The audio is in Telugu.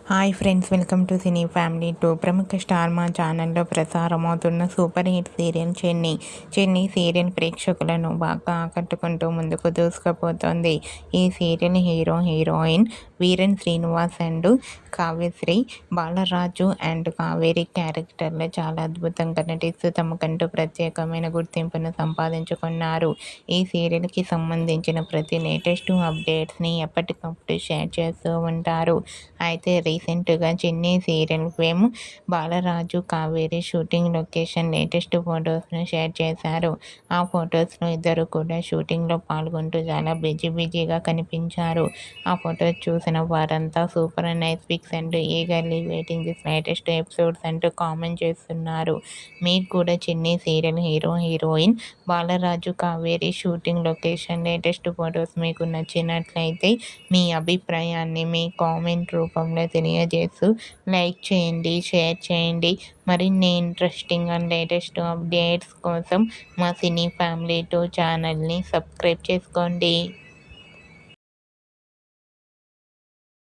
Hi friends, welcome to cine family two. ప్రముఖ స్టార్ మా ఛానల్లో ప్రసారమవుతున్న సూపర్ హిట్ సీరియల్ చెన్నీ సీరియల్ ప్రేక్షకులను బాగా ఆకట్టుకుంటూ ముందుకు దూసుకుపోతోంది. ఈ serial heroine Veeran Srinivas and Kavyasri, Balaraju and Kaveri క్యారెక్టర్లో చాలా అద్భుతంగా నటిస్తూ తమకంటూ ప్రత్యేకమైన గుర్తింపును సంపాదించుకున్నారు. ఈ సీరియల్కి సంబంధించిన ప్రతి లేటెస్ట్ అప్డేట్స్ని ఎప్పటికప్పుడు షేర్ చేస్తూ ఉంటారు. అయితే రీసెంట్గా Chinni serial fame Balaraju, Kaveri shooting location latest ఫొటోస్ను షేర్ చేశారు. ఆ ఫొటోస్లో ఇద్దరు కూడా షూటింగ్లో పాల్గొంటూ చాలా బిజీగా కనిపించారు. ఆ ఫొటోస్ చూసిన వారంతా సూపర్ నైస్ పిక్స్ అంటూ eagerly waiting this latest episodes అంటూ కామెంట్ చేస్తున్నారు. మీకు కూడా Chinni serial heroine Balaraju, Kaveri shooting location latest photos మీకు నచ్చినట్లయితే మీ అభిప్రాయాన్ని మీ కామెంట్ రూపంలో తెలియజేస్తూ లైక్ చేయండి, షేర్ చేయండి. మరిన్ని ఇంట్రెస్టింగ్ అండ్ లేటెస్ట్ అప్డేట్స్ కోసం మా సినీ ఫ్యామిలీ 2 ఛానల్ని సబ్స్క్రైబ్ చేసుకోండి.